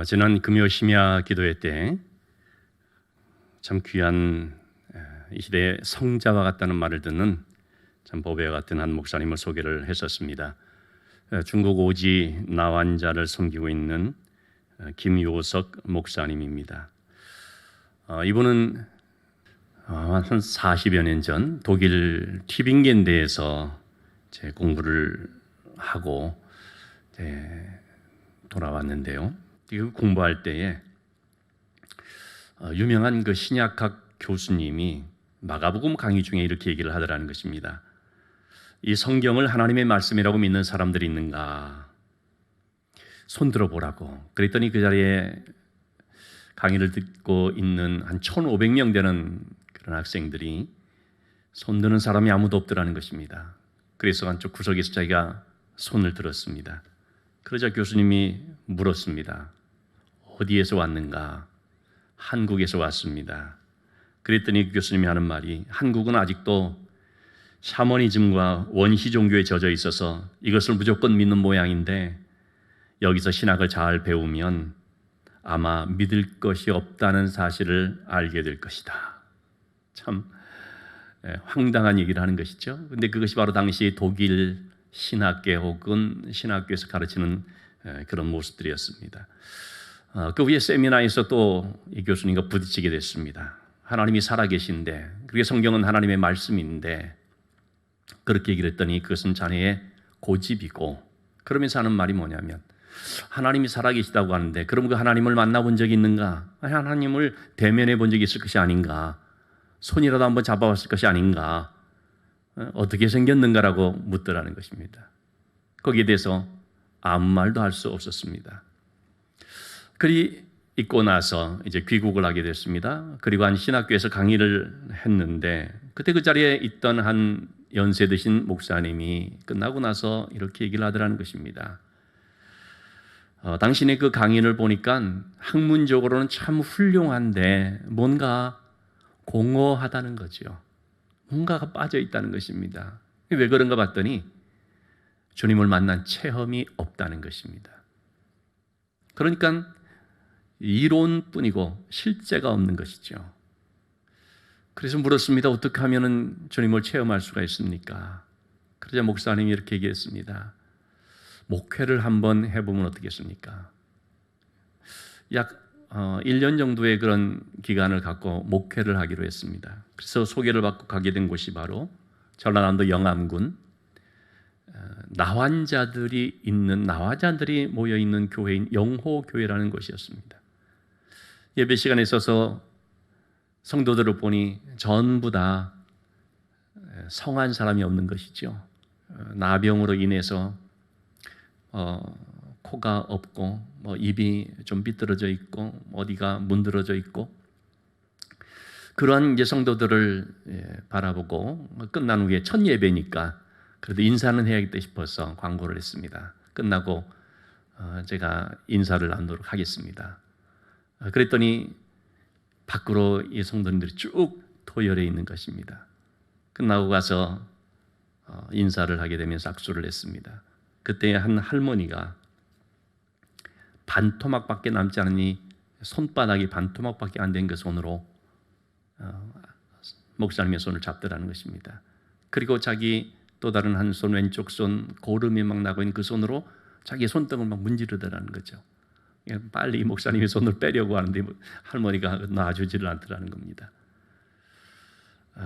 지난 금요 심야 기도회 때 참 귀한 이 시대의 성자와 같다는 말을 듣는 참 보배와 같은 한 목사님을 소개를 했었습니다. 중국 오지 나환자를 섬기고 있는 김요석 목사님입니다. 이분은 한 40여 년 전 독일 튜빙겐대에서 공부를 하고 돌아왔는데요. 공부할 때에 유명한 그 신약학 교수님이 마가복음 강의 중에 이렇게 얘기를 하더라는 것입니다. 이 성경을 하나님의 말씀이라고 믿는 사람들이 있는가? 손 들어보라고. 그랬더니 그 자리에 강의를 듣고 있는 한 1,500명 되는 그런 학생들이 손 드는 사람이 아무도 없더라는 것입니다. 그래서 한쪽 구석에서 자기가 손을 들었습니다. 그러자 교수님이 물었습니다. 어디에서 왔는가? 한국에서 왔습니다. 그랬더니 교수님이 하는 말이 한국은 아직도 샤머니즘과 원시 종교에 젖어 있어서 이것을 무조건 믿는 모양인데 여기서 신학을 잘 배우면 아마 믿을 것이 없다는 사실을 알게 될 것이다. 참 황당한 얘기를 하는 것이죠. 그런데 그것이 바로 당시 독일 신학계 혹은 신학교에서 가르치는 그런 모습들이었습니다. 그 위에 세미나에서 또 이 교수님과 부딪히게 됐습니다. 하나님이 살아계신데 그게 성경은 하나님의 말씀인데 그렇게 얘기를 했더니 그것은 자네의 고집이고 그러면서 하는 말이 뭐냐면 하나님이 살아계시다고 하는데 그럼 그 하나님을 만나본 적이 있는가? 하나님을 대면해 본 적이 있을 것이 아닌가? 손이라도 한번 잡아봤을 것이 아닌가? 어떻게 생겼는가라고 묻더라는 것입니다. 거기에 대해서 아무 말도 할 수 없었습니다. 그리 있고 나서 이제 귀국을 하게 됐습니다. 그리고 한 신학교에서 강의를 했는데 그때 그 자리에 있던 한 연세 드신 목사님이 끝나고 나서 이렇게 얘기를 하더라는 것입니다. 당신의 그 강의를 보니까 학문적으로는 참 훌륭한데 뭔가 공허하다는 거죠. 뭔가가 빠져 있다는 것입니다. 왜 그런가 봤더니 주님을 만난 체험이 없다는 것입니다. 그러니까 이론뿐이고 실제가 없는 것이죠. 그래서 물었습니다. 어떻게 하면 주님을 체험할 수가 있습니까? 그러자 목사님이 이렇게 얘기했습니다. 목회를 한번 해보면 어떻겠습니까? 약 1년 정도의 그런 기간을 갖고 목회를 하기로 했습니다. 그래서 소개를 받고 가게 된 곳이 바로 전라남도 영암군 나환자들이 모여 있는 교회인 영호교회라는 곳이었습니다. 예배 시간에 있어서 성도들을 보니 전부 다 성한 사람이 없는 것이죠. 나병으로 인해서 코가 없고 입이 좀 비뚤어져 있고 어디가 문드러져 있고 그러한 이제 성도들을 바라보고 끝난 후에 첫 예배니까 그래도 인사는 해야겠다 싶어서 광고를 했습니다. 끝나고 제가 인사를 나누도록 하겠습니다. 그랬더니 밖으로 이 성도님들이 쭉 도열해 있는 것입니다. 끝나고 가서 인사를 하게 되면서 악수를 했습니다. 그때 한 할머니가 반토막밖에 남지 않으니 손바닥이 반토막밖에 안 된 그 손으로 목사님의 손을 잡더라는 것입니다. 그리고 자기 또 다른 한 손 왼쪽 손 고름이 막 나고 있는 그 손으로 자기 손등을 막 문지르더라는 거죠. 빨리 이 목사님의 손을 빼려고 하는데 할머니가 놔주지를 않더라는 겁니다.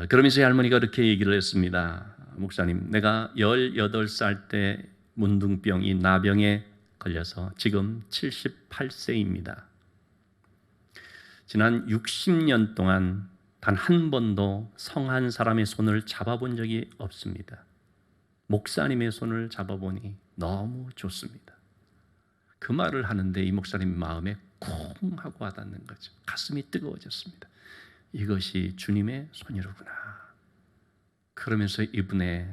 그러면서 이 할머니가 이렇게 얘기를 했습니다. 목사님, 내가 18살 때 문둥병, 나병에 걸려서 지금 78세입니다. 지난 60년 동안 단 한 번도 성한 사람의 손을 잡아본 적이 없습니다. 목사님의 손을 잡아보니 너무 좋습니다. 그 말을 하는데 이 목사님 마음에 쿵 하고 와닿는 거죠. 가슴이 뜨거워졌습니다. 이것이 주님의 손이로구나. 그러면서 이분의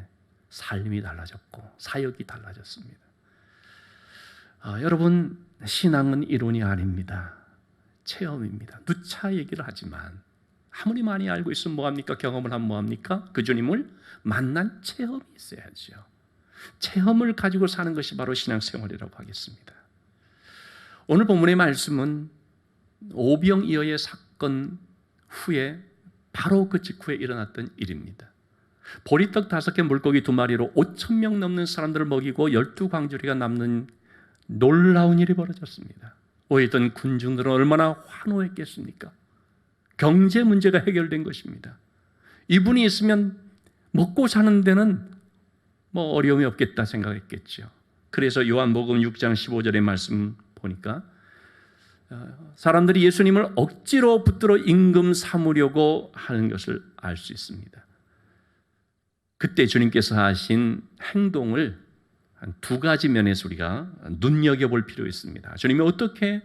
삶이 달라졌고 사역이 달라졌습니다. 여러분, 신앙은 이론이 아닙니다. 체험입니다. 누차 얘기를 하지만 아무리 많이 알고 있으면 뭐합니까? 경험을 하면 뭐합니까? 그 주님을 만난 체험이 있어야죠. 체험을 가지고 사는 것이 바로 신앙생활이라고 하겠습니다. 오늘 본문의 말씀은 오병이어의 사건 후에 바로 그 직후에 일어났던 일입니다. 보리떡 5개 물고기 2마리로 5,000명 넘는 사람들을 먹이고 12광주리가 남는 놀라운 일이 벌어졌습니다. 오해했던 군중들은 얼마나 환호했겠습니까? 경제 문제가 해결된 것입니다. 이분이 있으면 먹고 사는 데는 어려움이 없겠다 생각했겠죠. 그래서 요한복음 6장 15절의 말씀 보니까 사람들이 예수님을 억지로 붙들어 임금 삼으려고 하는 것을 알 수 있습니다. 그때 주님께서 하신 행동을 한 2가지 면에서 우리가 눈여겨볼 필요가 있습니다. 주님이 어떻게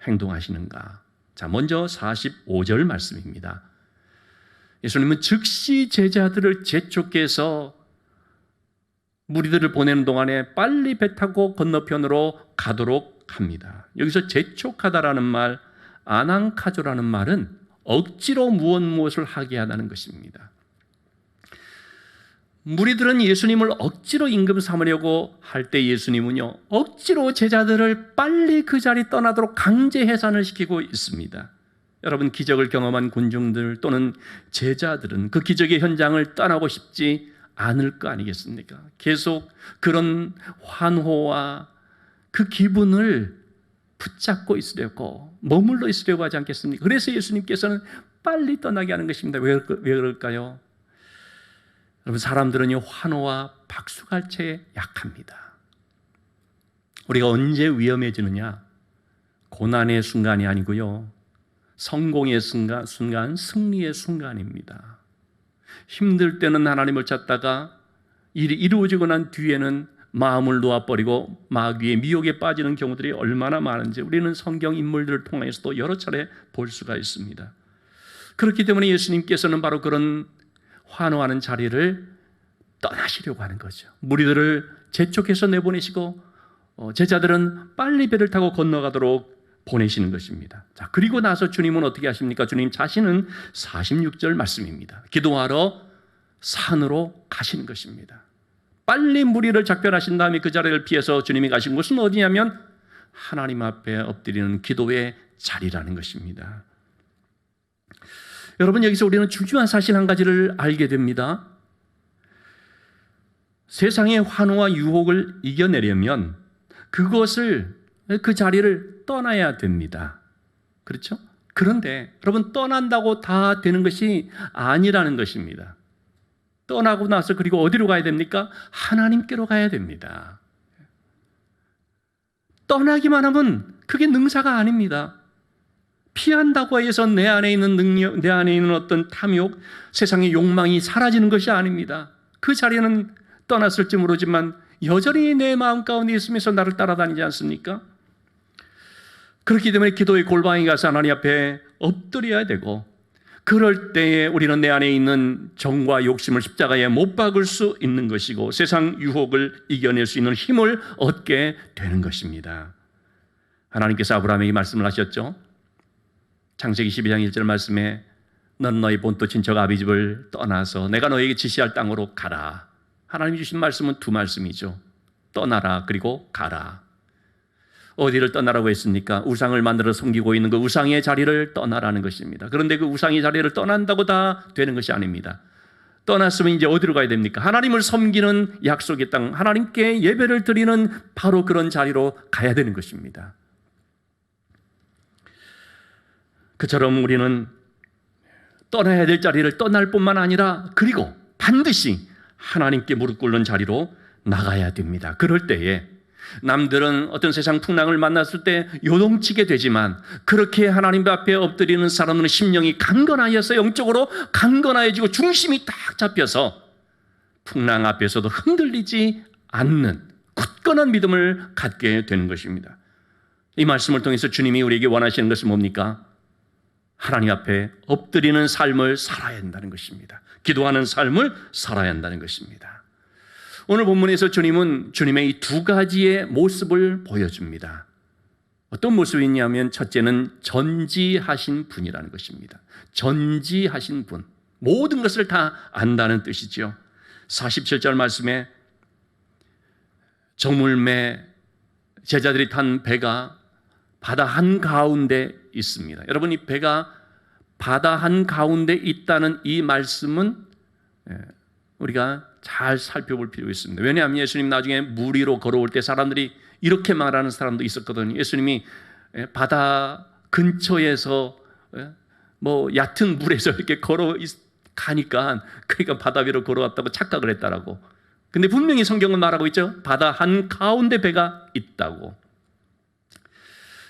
행동하시는가? 자, 먼저 45절 말씀입니다. 예수님은 즉시 제자들을 재촉해서 무리들을 보내는 동안에 빨리 배 타고 건너편으로 가도록 합니다. 여기서 재촉하다라는 말, 아낭카조라는 말은 억지로 무엇을 하게 하다는 것입니다. 무리들은 예수님을 억지로 임금 삼으려고 할 때 예수님은요, 억지로 제자들을 빨리 그 자리 떠나도록 강제 해산을 시키고 있습니다. 여러분, 기적을 경험한 군중들 또는 제자들은 그 기적의 현장을 떠나고 싶지 않을 거 아니겠습니까? 계속 그런 환호와 그 기분을 붙잡고 있으려고, 머물러 있으려고 하지 않겠습니까? 그래서 예수님께서는 빨리 떠나게 하는 것입니다. 왜 그럴까요? 여러분, 사람들은요, 환호와 박수갈채에 약합니다. 우리가 언제 위험해지느냐? 고난의 순간이 아니고요, 성공의 순간, 승리의 순간입니다. 힘들 때는 하나님을 찾다가 일이 이루어지고 난 뒤에는 마음을 놓아버리고 마귀의 미혹에 빠지는 경우들이 얼마나 많은지 우리는 성경 인물들을 통해서도 여러 차례 볼 수가 있습니다. 그렇기 때문에 예수님께서는 바로 그런 환호하는 자리를 떠나시려고 하는 거죠. 무리들을 재촉해서 내보내시고 제자들은 빨리 배를 타고 건너가도록 보내시는 것입니다. 자, 그리고 나서 주님은 어떻게 하십니까? 주님 자신은 46절 말씀입니다. 기도하러 산으로 가시는 것입니다. 빨리 무리를 작별하신 다음에 그 자리를 피해서 주님이 가신 곳은 어디냐면 하나님 앞에 엎드리는 기도의 자리라는 것입니다. 여러분, 여기서 우리는 중요한 사실 한 가지를 알게 됩니다. 세상의 환호와 유혹을 이겨내려면 그 자리를 떠나야 됩니다. 그렇죠? 그런데 여러분, 떠난다고 다 되는 것이 아니라는 것입니다. 떠나고 나서 그리고 어디로 가야 됩니까? 하나님께로 가야 됩니다. 떠나기만 하면 그게 능사가 아닙니다. 피한다고 해서 내 안에 있는 능력, 내 안에 있는 어떤 탐욕, 세상의 욕망이 사라지는 것이 아닙니다. 그 자리는 떠났을지 모르지만 여전히 내 마음 가운데 있으면서 나를 따라다니지 않습니까? 그렇기 때문에 기도의 골방에 가서 하나님 앞에 엎드려야 되고, 그럴 때에 우리는 내 안에 있는 정과 욕심을 십자가에 못 박을 수 있는 것이고 세상 유혹을 이겨낼 수 있는 힘을 얻게 되는 것입니다. 하나님께서 아브라함에게 말씀을 하셨죠. 창세기 12장 1절 말씀에 넌 너희 본토 친척 아비집을 떠나서 내가 너에게 지시할 땅으로 가라. 하나님이 주신 말씀은 2말씀이죠. 떠나라, 그리고 가라. 어디를 떠나라고 했습니까? 우상을 만들어 섬기고 있는 그 우상의 자리를 떠나라는 것입니다. 그런데 그 우상의 자리를 떠난다고 다 되는 것이 아닙니다. 떠났으면 이제 어디로 가야 됩니까? 하나님을 섬기는 약속의 땅, 하나님께 예배를 드리는 바로 그런 자리로 가야 되는 것입니다. 그처럼 우리는 떠나야 될 자리를 떠날 뿐만 아니라 그리고 반드시 하나님께 무릎 꿇는 자리로 나가야 됩니다. 그럴 때에 남들은 어떤 세상 풍랑을 만났을 때 요동치게 되지만 그렇게 하나님 앞에 엎드리는 사람은 심령이 강건하여서 영적으로 강건해지고 중심이 딱 잡혀서 풍랑 앞에서도 흔들리지 않는 굳건한 믿음을 갖게 되는 것입니다. 이 말씀을 통해서 주님이 우리에게 원하시는 것은 뭡니까? 하나님 앞에 엎드리는 삶을 살아야 한다는 것입니다. 기도하는 삶을 살아야 한다는 것입니다. 오늘 본문에서 주님은 주님의 이 2가지의 모습을 보여줍니다. 어떤 모습이 있냐면 첫째는 전지하신 분이라는 것입니다. 전지하신 분, 모든 것을 다 안다는 뜻이죠. 47절 말씀에 저물매 제자들이 탄 배가 바다 한가운데 있습니다. 여러분, 이 배가 바다 한가운데 있다는 이 말씀은 우리가 잘 살펴볼 필요가 있습니다. 왜냐하면 예수님 나중에 물 위로 걸어올 때 사람들이 이렇게 말하는 사람도 있었거든요. 예수님이 바다 근처에서 뭐 얕은 물에서 이렇게 걸어 가니까 그러니까 바다 위로 걸어왔다고 착각을 했다라고. 근데 분명히 성경은 말하고 있죠. 바다 한가운데 배가 있다고.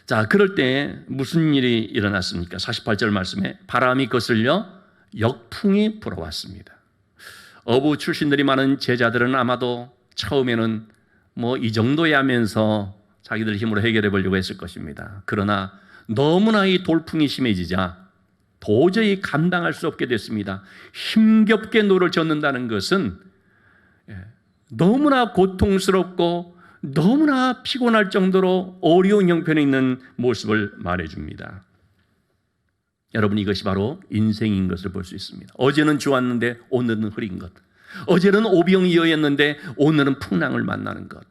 자, 그럴 때 무슨 일이 일어났습니까? 48절 말씀에 바람이 거슬려 역풍이 불어왔습니다. 어부 출신들이 많은 제자들은 아마도 처음에는 뭐 이 정도야 하면서 자기들 힘으로 해결해 보려고 했을 것입니다. 그러나 너무나 이 돌풍이 심해지자 도저히 감당할 수 없게 됐습니다. 힘겹게 노를 젓는다는 것은 너무나 고통스럽고 너무나 피곤할 정도로 어려운 형편에 있는 모습을 말해줍니다. 여러분, 이것이 바로 인생인 것을 볼 수 있습니다. 어제는 좋았는데 오늘은 흐린 것, 어제는 오병이어였는데 오늘은 풍랑을 만나는 것.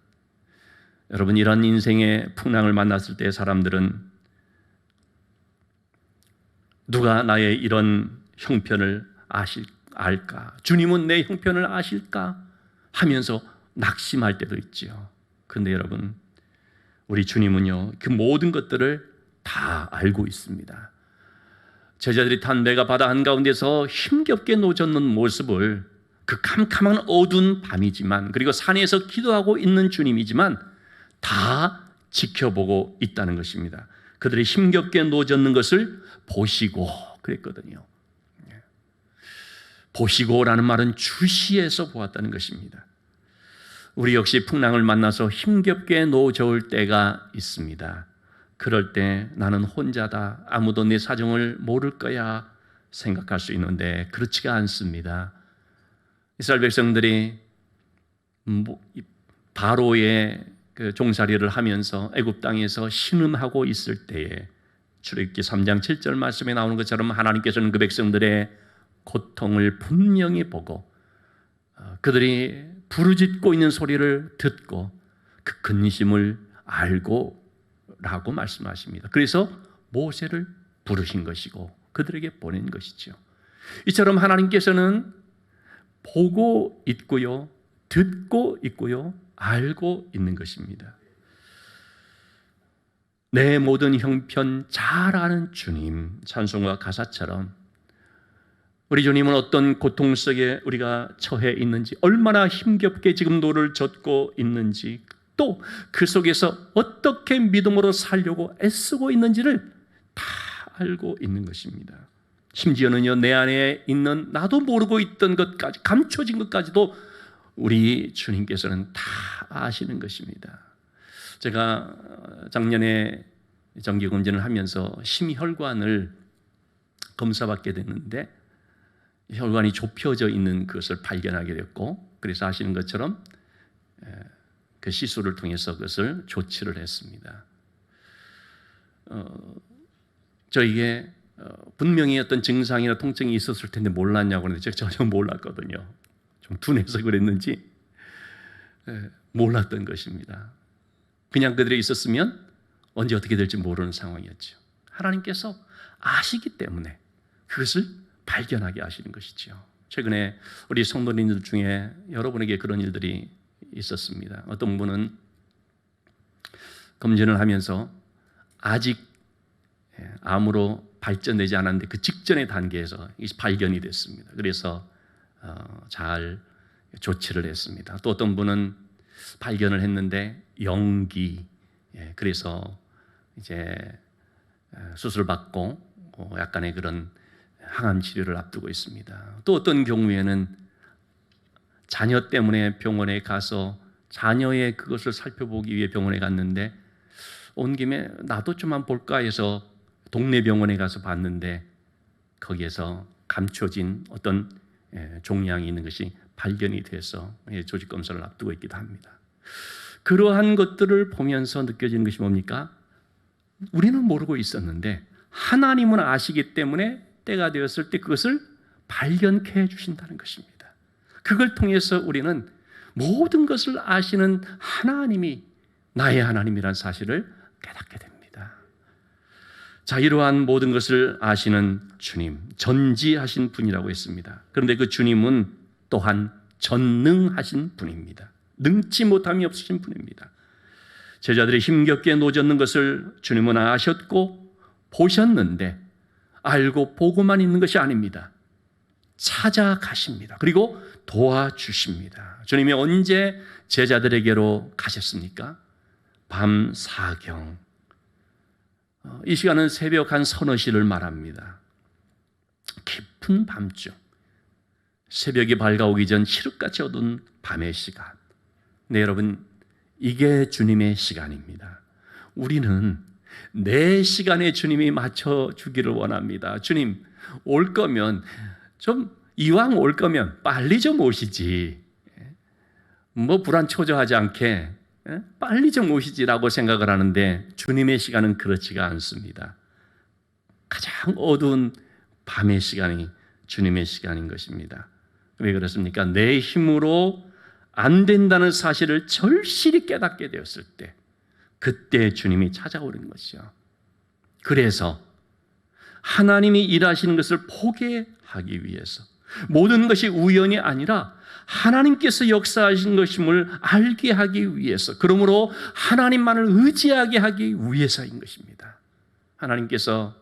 여러분, 이런 인생의 풍랑을 만났을 때 사람들은 누가 나의 이런 형편을 알까? 주님은 내 형편을 아실까? 하면서 낙심할 때도 있지요. 그런데 여러분, 우리 주님은요, 그 모든 것들을 다 알고 있습니다. 제자들이 탄 배가 바다 한가운데서 힘겹게 노젓는 모습을 그 캄캄한 어두운 밤이지만, 그리고 산에서 기도하고 있는 주님이지만 다 지켜보고 있다는 것입니다. 그들이 힘겹게 노젓는 것을 보시고 그랬거든요. 보시고라는 말은 주시해서 보았다는 것입니다. 우리 역시 풍랑을 만나서 힘겹게 노저을 때가 있습니다. 그럴 때 나는 혼자다, 아무도 내 사정을 모를 거야 생각할 수 있는데 그렇지가 않습니다. 이스라엘 백성들이 바로의 그 종살이를 하면서 애굽 땅에서 신음하고 있을 때에 출애굽기 3장 7절 말씀에 나오는 것처럼 하나님께서는 그 백성들의 고통을 분명히 보고 그들이 부르짖고 있는 소리를 듣고 그 근심을 알고 라고 말씀하십니다. 그래서 모세를 부르신 것이고 그들에게 보낸 것이죠. 이처럼 하나님께서는 보고 있고요, 듣고 있고요, 알고 있는 것입니다. 내 모든 형편 잘 아는 주님, 찬송가 가사처럼 우리 주님은 어떤 고통 속에 우리가 처해 있는지, 얼마나 힘겹게 지금 노를 젓고 있는지, 또 그 속에서 어떻게 믿음으로 살려고 애쓰고 있는지를 다 알고 있는 것입니다. 심지어는요, 내 안에 있는 나도 모르고 있던 것까지, 감춰진 것까지도 우리 주님께서는 다 아시는 것입니다. 제가 작년에 정기검진을 하면서 심혈관을 검사받게 됐는데 혈관이 좁혀져 있는 것을 발견하게 됐고, 그래서 아시는 것처럼 그 시술을 통해서 그것을 조치를 했습니다. 저에게 분명히 어떤 증상이나 통증이 있었을 텐데 몰랐냐고 하는데 제가 전혀 몰랐거든요. 좀 둔해서 그랬는지 몰랐던 것입니다. 그냥 그들이 있었으면 언제 어떻게 될지 모르는 상황이었죠. 하나님께서 아시기 때문에 그것을 발견하게 하시는 것이죠. 최근에 우리 성도님들 중에 여러분에게 그런 일들이 있었습니다. 어떤 분은 검진을 하면서 아직 암으로 발전되지 않았는데 그 직전의 단계에서 발견이 됐습니다. 그래서 잘 조치를 했습니다. 또 어떤 분은 발견을 했는데 영기, 그래서 이제 수술 받고 약간의 그런 항암 치료를 앞두고 있습니다. 또 어떤 경우에는 자녀 때문에 병원에 가서 자녀의 그것을 살펴보기 위해 병원에 갔는데 온 김에 나도 좀 한번 볼까 해서 동네 병원에 가서 봤는데 거기에서 감춰진 어떤 종양이 있는 것이 발견이 돼서 조직 검사를 앞두고 있기도 합니다. 그러한 것들을 보면서 느껴지는 것이 뭡니까? 우리는 모르고 있었는데 하나님은 아시기 때문에 때가 되었을 때 그것을 발견케 해주신다는 것입니다. 그걸 통해서 우리는 모든 것을 아시는 하나님이 나의 하나님이란 사실을 깨닫게 됩니다. 자, 이러한 모든 것을 아시는 주님, 전지하신 분이라고 했습니다. 그런데 그 주님은 또한 전능하신 분입니다. 능치 못함이 없으신 분입니다. 제자들이 힘겹게 노젓는 것을 주님은 아셨고 보셨는데 알고 보고만 있는 것이 아닙니다. 찾아가십니다. 그리고 도와주십니다. 주님이 언제 제자들에게로 가셨습니까? 밤 사경. 이 시간은 새벽 한 서너 시를 말합니다. 깊은 밤중, 새벽이 밝아오기 전 칠흑같이 어두운 밤의 시간. 네, 여러분, 이게 주님의 시간입니다. 우리는 내 시간에 주님이 맞춰주기를 원합니다. 주님, 올 거면 이왕 올 거면 빨리 좀 오시지. 불안초조하지 않게 빨리 좀 오시지라고 생각을 하는데 주님의 시간은 그렇지가 않습니다. 가장 어두운 밤의 시간이 주님의 시간인 것입니다. 왜 그렇습니까? 내 힘으로 안 된다는 사실을 절실히 깨닫게 되었을 때 그때 주님이 찾아오는 것이죠. 그래서 하나님이 일하시는 것을 포기하기 위해서 모든 것이 우연이 아니라 하나님께서 역사하신 것임을 알게 하기 위해서, 그러므로 하나님만을 의지하게 하기 위해서인 것입니다. 하나님께서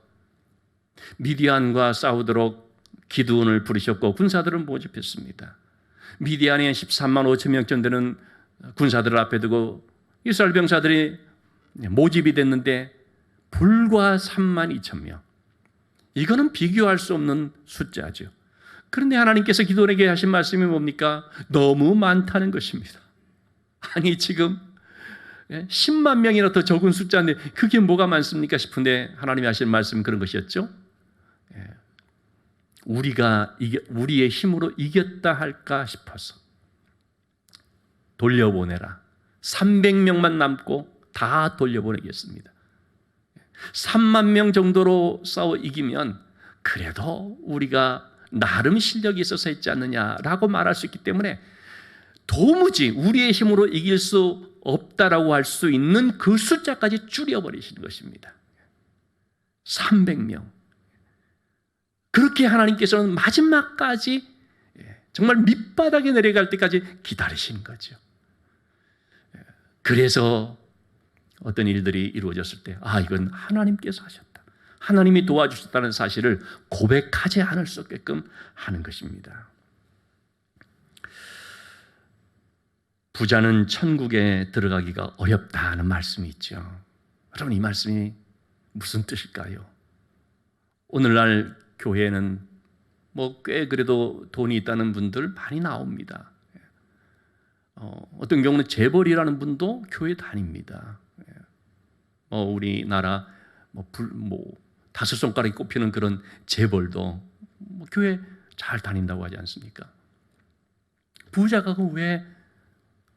미디안과 싸우도록 기드온을 부르셨고 군사들을 모집했습니다. 미디안에 13만 5천 명쯤 되는 군사들을 앞에 두고 이스라엘 병사들이 모집이 됐는데 불과 3만 2천 명. 이거는 비교할 수 없는 숫자죠. 그런데 하나님께서 기드온에게 하신 말씀이 뭡니까? 너무 많다는 것입니다. 아니 지금 10만 명이나 더 적은 숫자인데 그게 뭐가 많습니까 싶은데 하나님이 하신 말씀은 그런 것이었죠. 우리가 우리의 힘으로 이겼다 할까 싶어서 돌려보내라. 300명만 남고 다 돌려보내겠습니다. 3만 명 정도로 싸워 이기면 그래도 우리가 나름 실력이 있어서 했지 않느냐라고 말할 수 있기 때문에 도무지 우리의 힘으로 이길 수 없다라고 할 수 있는 그 숫자까지 줄여버리시는 것입니다. 300명. 그렇게 하나님께서는 마지막까지 정말 밑바닥에 내려갈 때까지 기다리신 거죠. 그래서 어떤 일들이 이루어졌을 때 이건 하나님께서 하셨다. 하나님이 도와주셨다는 사실을 고백하지 않을 수 없게끔 하는 것입니다. 부자는 천국에 들어가기가 어렵다는 말씀이 있죠. 여러분, 이 말씀이 무슨 뜻일까요? 오늘날 교회는 꽤 그래도 돈이 있다는 분들 많이 나옵니다. 어떤 경우는 재벌이라는 분도 교회 다닙니다. 우리나라 다섯 손가락이 꼽히는 그런 재벌도 교회 잘 다닌다고 하지 않습니까? 부자가 왜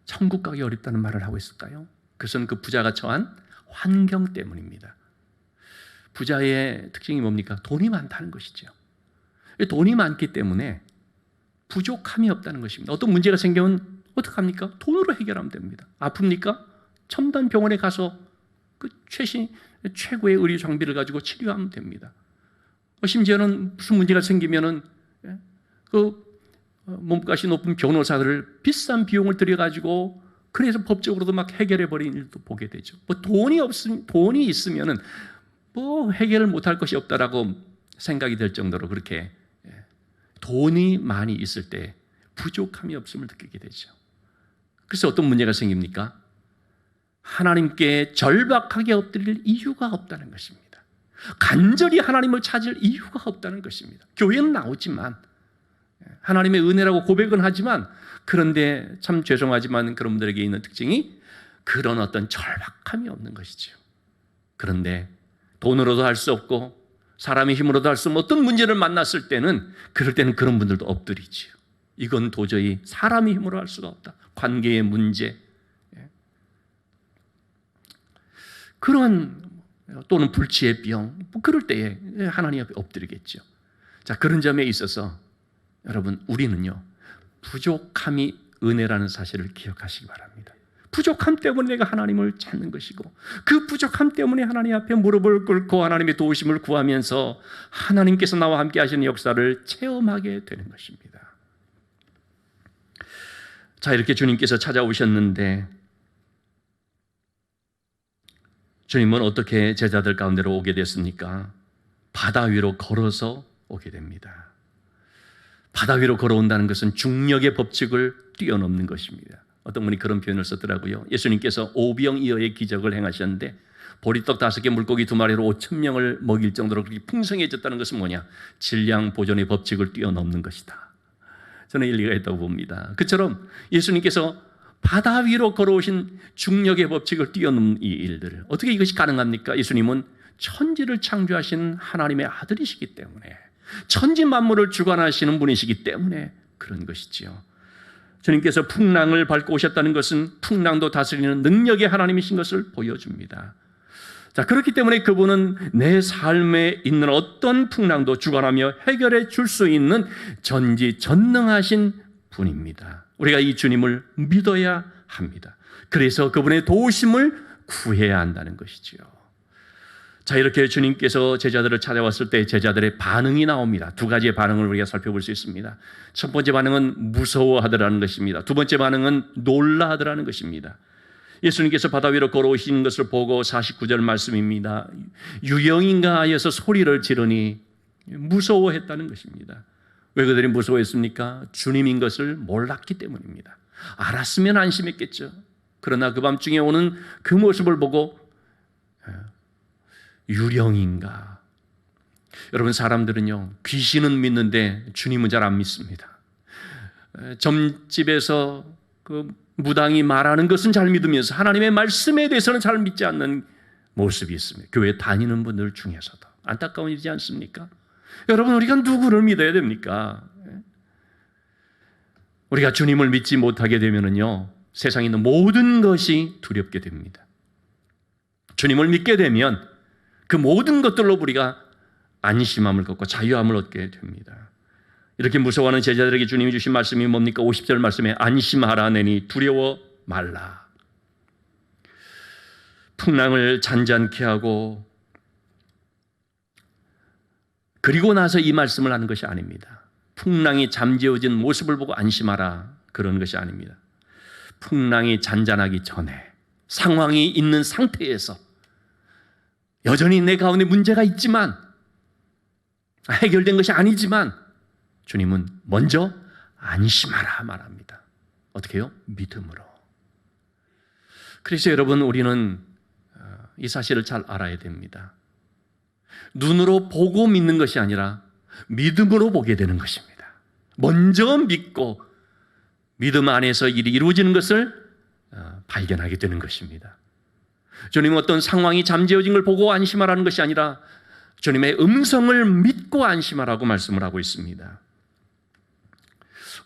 천국 가기 어렵다는 말을 하고 있을까요? 그것은 그 부자가 처한 환경 때문입니다. 부자의 특징이 뭡니까? 돈이 많다는 것이죠. 돈이 많기 때문에 부족함이 없다는 것입니다. 어떤 문제가 생기면 어떡합니까? 돈으로 해결하면 됩니다. 아픕니까? 첨단 병원에 가서 그 최고의 의료 장비를 가지고 치료하면 됩니다. 심지어는 무슨 문제가 생기면은 그 몸값이 높은 변호사들을 비싼 비용을 들여가지고 그래서 법적으로도 막 해결해 버리는 일도 보게 되죠. 돈이 있으면은 해결을 못할 것이 없다라고 생각이 될 정도로 그렇게 돈이 많이 있을 때 부족함이 없음을 느끼게 되죠. 그래서 어떤 문제가 생깁니까? 하나님께 절박하게 엎드릴 이유가 없다는 것입니다. 간절히 하나님을 찾을 이유가 없다는 것입니다. 교회는 나오지만 하나님의 은혜라고 고백은 하지만 그런데 참 죄송하지만 그런 분들에게 있는 특징이 그런 어떤 절박함이 없는 것이죠. 그런데 돈으로도 할 수 없고 사람의 힘으로도 할 수 없는 어떤 문제를 만났을 때는 그럴 때는 그런 분들도 엎드리지요. 이건 도저히 사람의 힘으로 할 수가 없다. 관계의 문제, 그런 또는 불치의 병, 그럴 때에 하나님 앞에 엎드리겠죠. 자, 그런 점에 있어서 여러분 우리는요 부족함이 은혜라는 사실을 기억하시기 바랍니다. 부족함 때문에 내가 하나님을 찾는 것이고, 그 부족함 때문에 하나님 앞에 무릎을 꿇고 하나님의 도우심을 구하면서 하나님께서 나와 함께 하시는 역사를 체험하게 되는 것입니다. 자, 이렇게 주님께서 찾아오셨는데 주님은 어떻게 제자들 가운데로 오게 됐습니까? 바다 위로 걸어서 오게 됩니다. 바다 위로 걸어온다는 것은 중력의 법칙을 뛰어넘는 것입니다. 어떤 분이 그런 표현을 썼더라고요. 예수님께서 오병이어의 기적을 행하셨는데 보리떡 5개 물고기 2마리로 5,000명을 먹일 정도로 그렇게 풍성해졌다는 것은 뭐냐? 질량 보존의 법칙을 뛰어넘는 것이다. 저는 일리가 있다고 봅니다. 그처럼 예수님께서 바다 위로 걸어오신 중력의 법칙을 뛰어넘는 이 일들을, 어떻게 이것이 가능합니까? 예수님은 천지를 창조하신 하나님의 아들이시기 때문에, 천지 만물을 주관하시는 분이시기 때문에 그런 것이지요. 주님께서 풍랑을 밟고 오셨다는 것은 풍랑도 다스리는 능력의 하나님이신 것을 보여줍니다. 자, 그렇기 때문에 그분은 내 삶에 있는 어떤 풍랑도 주관하며 해결해 줄 수 있는 전지전능하신 분입니다. 우리가 이 주님을 믿어야 합니다. 그래서 그분의 도우심을 구해야 한다는 것이지요. 자, 이렇게 주님께서 제자들을 찾아왔을 때 제자들의 반응이 나옵니다. 2가지의 반응을 우리가 살펴볼 수 있습니다. 첫 번째 반응은 무서워하더라는 것입니다. 두 번째 반응은 놀라하더라는 것입니다. 예수님께서 바다 위로 걸어오시는 것을 보고 49절 말씀입니다. 유령인가 하여서 소리를 지르니 무서워했다는 것입니다. 왜 그들이 무서워했습니까? 주님인 것을 몰랐기 때문입니다. 알았으면 안심했겠죠. 그러나 그 밤중에 오는 그 모습을 보고 유령인가? 여러분, 사람들은요, 귀신은 믿는데 주님은 잘 안 믿습니다. 점집에서 그 무당이 말하는 것은 잘 믿으면서 하나님의 말씀에 대해서는 잘 믿지 않는 모습이 있습니다. 교회 다니는 분들 중에서도. 안타까운 일이지 않습니까? 여러분, 우리가 누구를 믿어야 됩니까? 우리가 주님을 믿지 못하게 되면은요, 세상에 있는 모든 것이 두렵게 됩니다. 주님을 믿게 되면 그 모든 것들로 우리가 안심함을 갖고 자유함을 얻게 됩니다. 이렇게 무서워하는 제자들에게 주님이 주신 말씀이 뭡니까? 50절 말씀에 안심하라 내니 두려워 말라. 풍랑을 잔잔케 하고 그리고 나서 이 말씀을 하는 것이 아닙니다. 풍랑이 잠재워진 모습을 보고 안심하라, 그런 것이 아닙니다. 풍랑이 잔잔하기 전에 상황이 있는 상태에서 여전히 내 가운데 문제가 있지만, 해결된 것이 아니지만 주님은 먼저 안심하라 말합니다. 어떻게 해요? 믿음으로. 그래서 여러분, 우리는 이 사실을 잘 알아야 됩니다. 눈으로 보고 믿는 것이 아니라 믿음으로 보게 되는 것입니다. 먼저 믿고 믿음 안에서 일이 이루어지는 것을 발견하게 되는 것입니다. 주님은 어떤 상황이 잠재워진 걸 보고 안심하라는 것이 아니라 주님의 음성을 믿고 안심하라고 말씀을 하고 있습니다.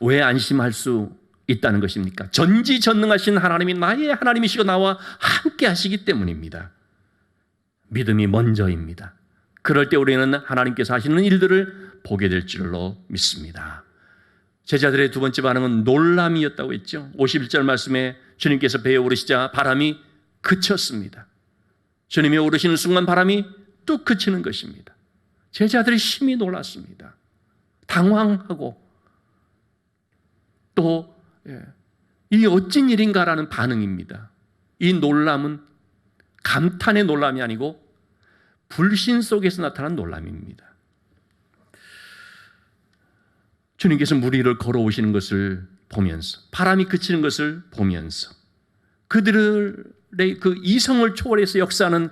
왜 안심할 수 있다는 것입니까? 전지전능하신 하나님이 나의 하나님이시고 나와 함께 하시기 때문입니다. 믿음이 먼저입니다. 그럴 때 우리는 하나님께서 하시는 일들을 보게 될 줄로 믿습니다. 제자들의 두 번째 반응은 놀람이었다고 했죠. 51절 말씀에 주님께서 배에 오르시자 바람이 그쳤습니다. 주님이 오르시는 순간 바람이 뚝 그치는 것입니다. 제자들이 심히 놀랐습니다. 당황하고 또 이 어찐 일인가라는 반응입니다. 이 놀람은 감탄의 놀람이 아니고 불신 속에서 나타난 놀람입니다. 주님께서 물 위를 걸어오시는 것을 보면서, 바람이 그치는 것을 보면서 그들의 그 이성을 초월해서 역사하는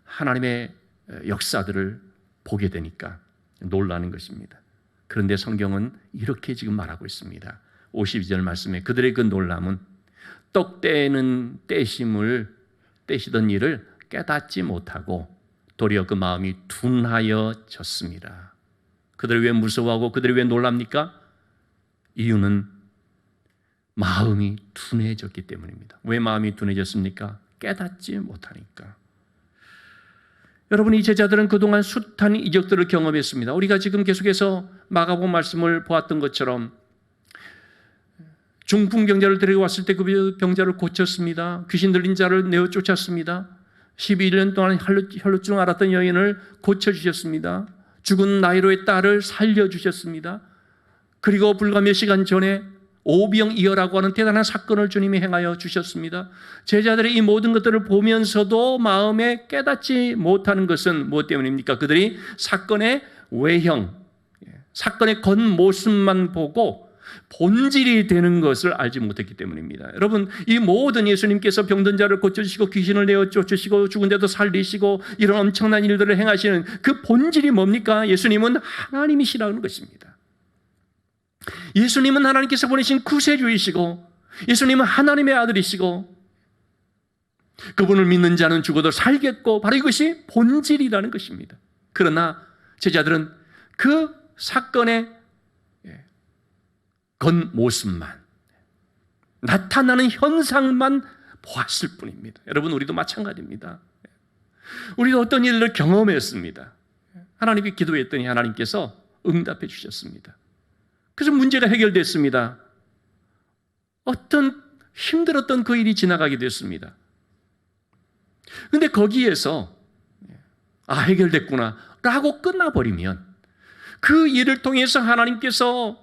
하나님의 역사들을 보게 되니까 놀라는 것입니다. 그런데 성경은 이렇게 지금 말하고 있습니다. 52절 말씀에 그들의 그 놀람은 떡 떼는 떼시던 일을 깨닫지 못하고 도리어 그 마음이 둔하여졌습니다. 그들이 왜 무서워하고 그들이 왜 놀랍니까? 이유는 마음이 둔해졌기 때문입니다. 왜 마음이 둔해졌습니까? 깨닫지 못하니까. 여러분, 이 제자들은 그동안 숱한 이적들을 경험했습니다. 우리가 지금 계속해서 마가복음 말씀을 보았던 것처럼 중풍병자를 데려왔을 때 그 병자를 고쳤습니다. 귀신 들린 자를 내어 쫓았습니다. 12년 동안 혈루증 앓았던 여인을 고쳐주셨습니다. 죽은 나이로의 딸을 살려주셨습니다. 그리고 불과 몇 시간 전에 오병이어라고 하는 대단한 사건을 주님이 행하여 주셨습니다. 제자들이 이 모든 것들을 보면서도 마음에 깨닫지 못하는 것은 무엇 때문입니까? 그들이 사건의 외형, 사건의 겉모습만 보고 본질이 되는 것을 알지 못했기 때문입니다. 여러분, 이 모든 예수님께서 병든 자를 고쳐주시고 귀신을 내어 쫓으시고 죽은 자도 살리시고 이런 엄청난 일들을 행하시는 그 본질이 뭡니까? 예수님은 하나님이시라는 것입니다. 예수님은 하나님께서 보내신 구세주이시고 예수님은 하나님의 아들이시고 그분을 믿는 자는 죽어도 살겠고 바로 이것이 본질이라는 것입니다. 그러나 제자들은 그 사건의 겉모습만, 나타나는 현상만 보았을 뿐입니다. 여러분, 우리도 마찬가지입니다. 우리도 어떤 일을 경험했습니다. 하나님께 기도했더니 하나님께서 응답해 주셨습니다. 그래서 문제가 해결됐습니다. 어떤 힘들었던 그 일이 지나가게 됐습니다. 그런데 거기에서 해결됐구나 라고 끝나버리면 그 일을 통해서 하나님께서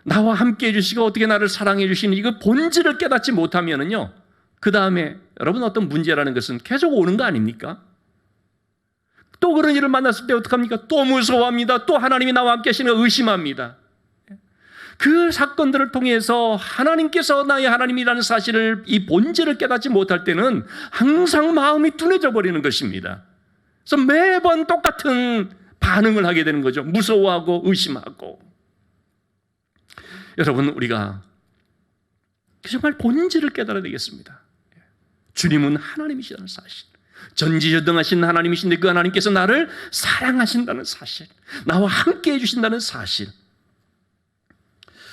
나와 함께 해주시고 어떻게 나를 사랑해 주시는 이거 본질을 깨닫지 못하면은요, 그 다음에 여러분 어떤 문제라는 것은 계속 오는 거 아닙니까? 또 그런 일을 만났을 때 어떡합니까? 또 무서워합니다. 또 하나님이 나와 함께 하시는 걸 의심합니다. 그 사건들을 통해서 하나님께서 나의 하나님이라는 사실을, 이 본질을 깨닫지 못할 때는 항상 마음이 둔해져 버리는 것입니다. 그래서 매번 똑같은 반응을 하게 되는 거죠. 무서워하고 의심하고. 여러분, 우리가 정말 본질을 깨달아야 되겠습니다. 주님은 하나님이시라는 사실, 전지전능하신 하나님이신데 그 하나님께서 나를 사랑하신다는 사실, 나와 함께 해주신다는 사실,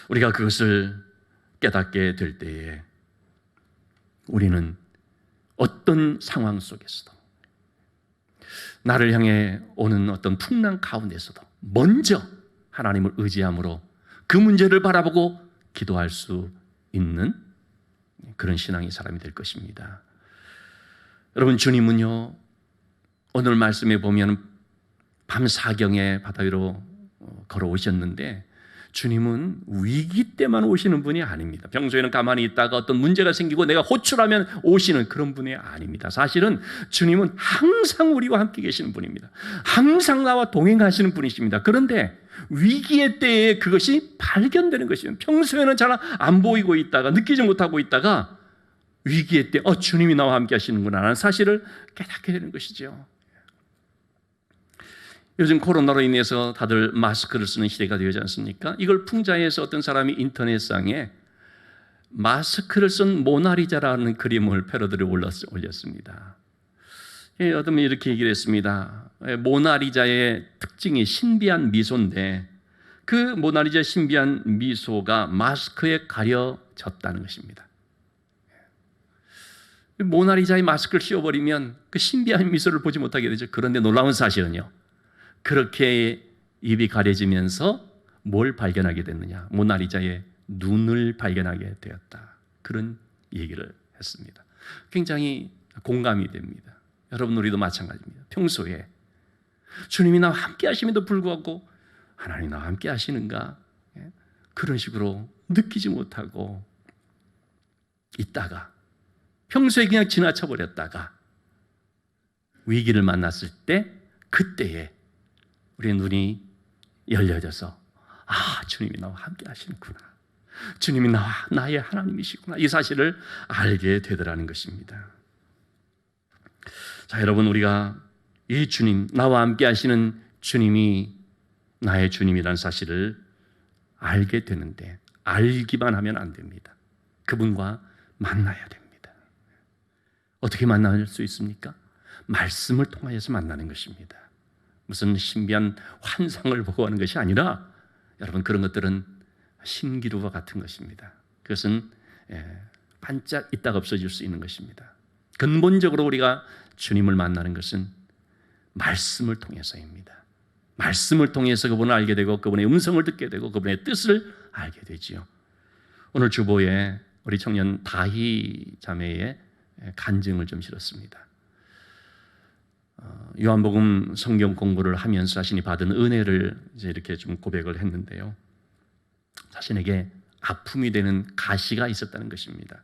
우리가 그것을 깨닫게 될 때에 우리는 어떤 상황 속에서도, 나를 향해 오는 어떤 풍랑 가운데서도 먼저 하나님을 의지함으로 그 문제를 바라보고 기도할 수 있는 그런 신앙의 사람이 될 것입니다. 여러분, 주님은요, 오늘 말씀에 보면 밤 사경에 바다 위로 걸어오셨는데 주님은 위기 때만 오시는 분이 아닙니다. 평소에는 가만히 있다가 어떤 문제가 생기고 내가 호출하면 오시는 그런 분이 아닙니다. 사실은 주님은 항상 우리와 함께 계시는 분입니다. 항상 나와 동행하시는 분이십니다. 그런데 위기의 때에 그것이 발견되는 것입니다. 평소에는 잘 안 보이고 있다가 느끼지 못하고 있다가 위기의 때 주님이 나와 함께 하시는구나 라는 사실을 깨닫게 되는 것이죠. 요즘 코로나로 인해서 다들 마스크를 쓰는 시대가 되지 않습니까? 이걸 풍자해서 어떤 사람이 인터넷상에 마스크를 쓴 모나리자라는 그림을 패러디를 올렸습니다. 어떤 분이 이렇게 얘기를 했습니다. 모나리자의 특징이 신비한 미소인데 그 모나리자의 신비한 미소가 마스크에 가려졌다는 것입니다. 모나리자의 마스크를 씌워버리면 그 신비한 미소를 보지 못하게 되죠. 그런데 놀라운 사실은요, 그렇게 입이 가려지면서 뭘 발견하게 됐느냐? 모나리자의 눈을 발견하게 되었다. 그런 얘기를 했습니다. 굉장히 공감이 됩니다. 여러분, 우리도 마찬가지입니다. 평소에 주님이 나와 함께 하심에도 불구하고 하나님 나와 함께 하시는가? 그런 식으로 느끼지 못하고 있다가 평소에 그냥 지나쳐 버렸다가 위기를 만났을 때 그때에 우리의 눈이 열려져서 주님이 나와 함께 하시는구나, 주님이 나의 하나님이시구나, 이 사실을 알게 되더라는 것입니다. 자, 여러분, 우리가 이 주님, 나와 함께 하시는 주님이 나의 주님이라는 사실을 알게 되는데 알기만 하면 안 됩니다. 그분과 만나야 됩니다. 어떻게 만날 수 있습니까? 말씀을 통하여서 만나는 것입니다. 무슨 신비한 환상을 보고 하는 것이 아니라 여러분, 그런 것들은 신기루와 같은 것입니다. 그것은 반짝 있다가 없어질 수 있는 것입니다. 근본적으로 우리가 주님을 만나는 것은 말씀을 통해서입니다. 말씀을 통해서 그분을 알게 되고 그분의 음성을 듣게 되고 그분의 뜻을 알게 되지요. 오늘 주보에 우리 청년 다희 자매의 간증을 좀 실었습니다. 요한복음 성경 공부를 하면서 자신이 받은 은혜를 이제 이렇게 좀 고백을 했는데요. 자신에게 아픔이 되는 가시가 있었다는 것입니다.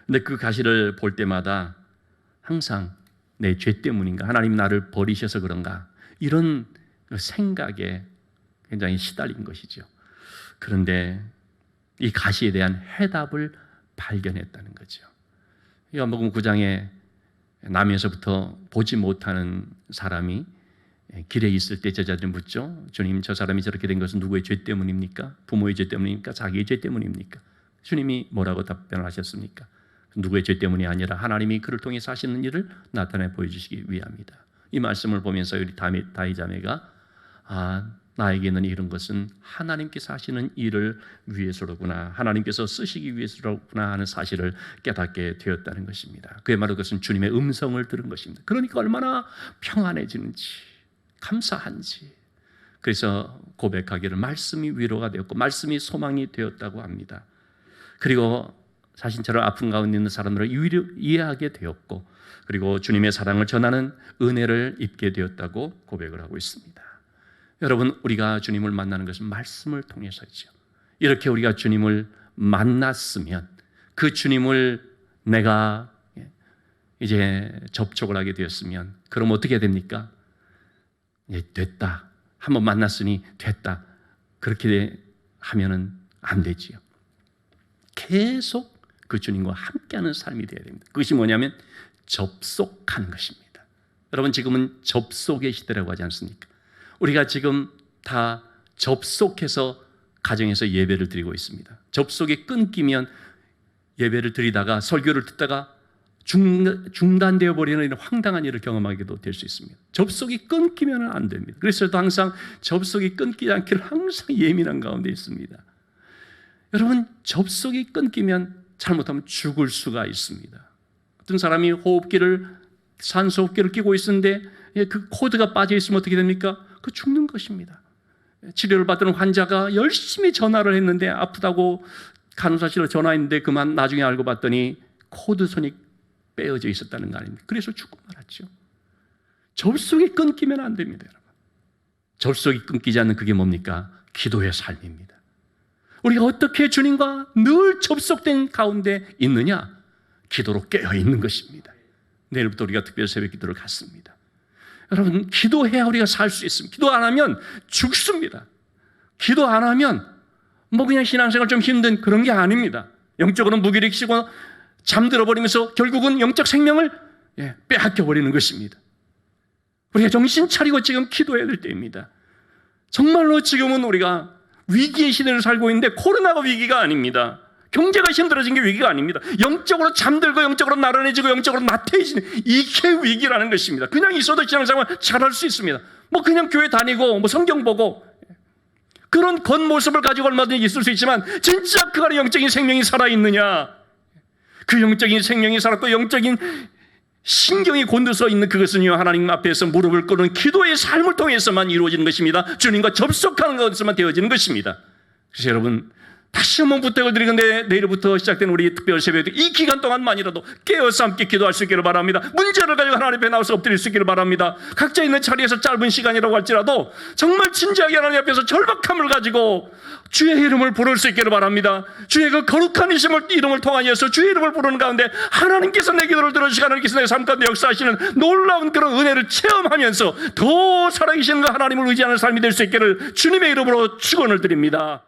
근데 그 가시를 볼 때마다 항상 내 죄 때문인가? 하나님 나를 버리셔서 그런가? 이런 생각에 굉장히 시달린 것이죠. 그런데 이 가시에 대한 해답을 발견했다는 거죠. 요한복음 9장에 남에서부터 보지 못하는 사람이 길에 있을 때 제자들이 묻죠. 주님, 저 사람이 저렇게 된 것은 누구의 죄 때문입니까? 부모의 죄 때문입니까? 자기의 죄 때문입니까? 주님이 뭐라고 답변을 하셨습니까? 누구의 죄 때문이 아니라 하나님이 그를 통해서 하시는 일을 나타내 보여주시기 위함이다. 이 말씀을 보면서 우리 다희 자매가 나에게는 이런 것은 하나님께서 하시는 일을 위해서로구나, 하나님께서 쓰시기 위해서로구나 하는 사실을 깨닫게 되었다는 것입니다. 그의 말은 그것은 주님의 음성을 들은 것입니다. 그러니까 얼마나 평안해지는지, 감사한지. 그래서 고백하기를 말씀이 위로가 되었고 말씀이 소망이 되었다고 합니다. 그리고 자신처럼 아픈 가운데 있는 사람들을 이해하게 되었고, 그리고 주님의 사랑을 전하는 은혜를 입게 되었다고 고백을 하고 있습니다. 여러분, 우리가 주님을 만나는 것은 말씀을 통해서죠. 이렇게 우리가 주님을 만났으면 그 주님을 내가 이제 접촉을 하게 되었으면 그럼 어떻게 됩니까? 됐다. 한번 만났으니 됐다. 그렇게 하면은 안 되지요. 계속 그 주님과 함께하는 삶이 되어야 됩니다. 그것이 뭐냐면 접속하는 것입니다. 여러분, 지금은 접속의 시대라고 하지 않습니까? 우리가 지금 다 접속해서 가정에서 예배를 드리고 있습니다. 접속이 끊기면 예배를 드리다가 설교를 듣다가 중단되어 버리는 이런 황당한 일을 경험하기도 될 수 있습니다. 접속이 끊기면 안 됩니다. 그래서 저도 항상 접속이 끊기지 않기를 항상 예민한 가운데 있습니다. 여러분, 접속이 끊기면 잘못하면 죽을 수가 있습니다. 어떤 사람이 산소 호흡기를 끼고 있는데 그 코드가 빠져 있으면 어떻게 됩니까? 그 죽는 것입니다. 치료를 받는 환자가 열심히 전화를 했는데 아프다고 간호사실로 전화했는데 그만 나중에 알고 봤더니 코드선이 빼어져 있었다는 거 아닙니까? 그래서 죽고 말았죠. 접속이 끊기면 안 됩니다, 여러분. 접속이 끊기지 않는 그게 뭡니까? 기도의 삶입니다. 우리가 어떻게 주님과 늘 접속된 가운데 있느냐? 기도로 깨어 있는 것입니다. 내일부터 우리가 특별 새벽 기도를 갖습니다. 여러분, 기도해야 우리가 살 수 있습니다. 기도 안 하면 죽습니다. 기도 안 하면 그냥 신앙생활 좀 힘든 그런 게 아닙니다. 영적으로 무기력해지고 잠들어 버리면서 결국은 영적 생명을 빼앗겨 버리는 것입니다. 우리가 정신 차리고 지금 기도해야 될 때입니다. 정말로 지금은 우리가 위기의 시대를 살고 있는데 코로나가 위기가 아닙니다. 경제가 힘들어진 게 위기가 아닙니다. 영적으로 잠들고 영적으로 나른해지고 영적으로 나태해지는 이게 위기라는 것입니다. 그냥 있어도 신앙생활 잘할 수 있습니다. 그냥 교회 다니고 성경 보고 그런 겉모습을 가지고 얼마든지 있을 수 있지만 진짜 그 안에 영적인 생명이 살아있느냐, 그 영적인 생명이 살았고 영적인 신경이 곤두서 있는 그것은요, 하나님 앞에서 무릎을 꿇는 기도의 삶을 통해서만 이루어지는 것입니다. 주님과 접속하는 것에서만 되어지는 것입니다. 그래서 여러분, 다시 한번 부탁을 드리는데 내일부터 시작된 우리 특별 새벽 이 기간 동안만이라도 깨어서 함께 기도할 수 있기를 바랍니다. 문제를 가지고 하나님 앞에 나와서 엎드릴 수 있기를 바랍니다. 각자 있는 자리에서 짧은 시간이라고 할지라도 정말 진지하게 하나님 앞에서 절박함을 가지고 주의 이름을 부를 수 있기를 바랍니다. 주의 그 거룩한 이름을 통하여서 주의 이름을 부르는 가운데 하나님께서 내 기도를 들어주시고 하나님께서 내 삶 가운데 역사하시는 놀라운 그런 은혜를 체험하면서 더 살아계시는 그 하나님을 의지하는 삶이 될 수 있기를 주님의 이름으로 축원을 드립니다.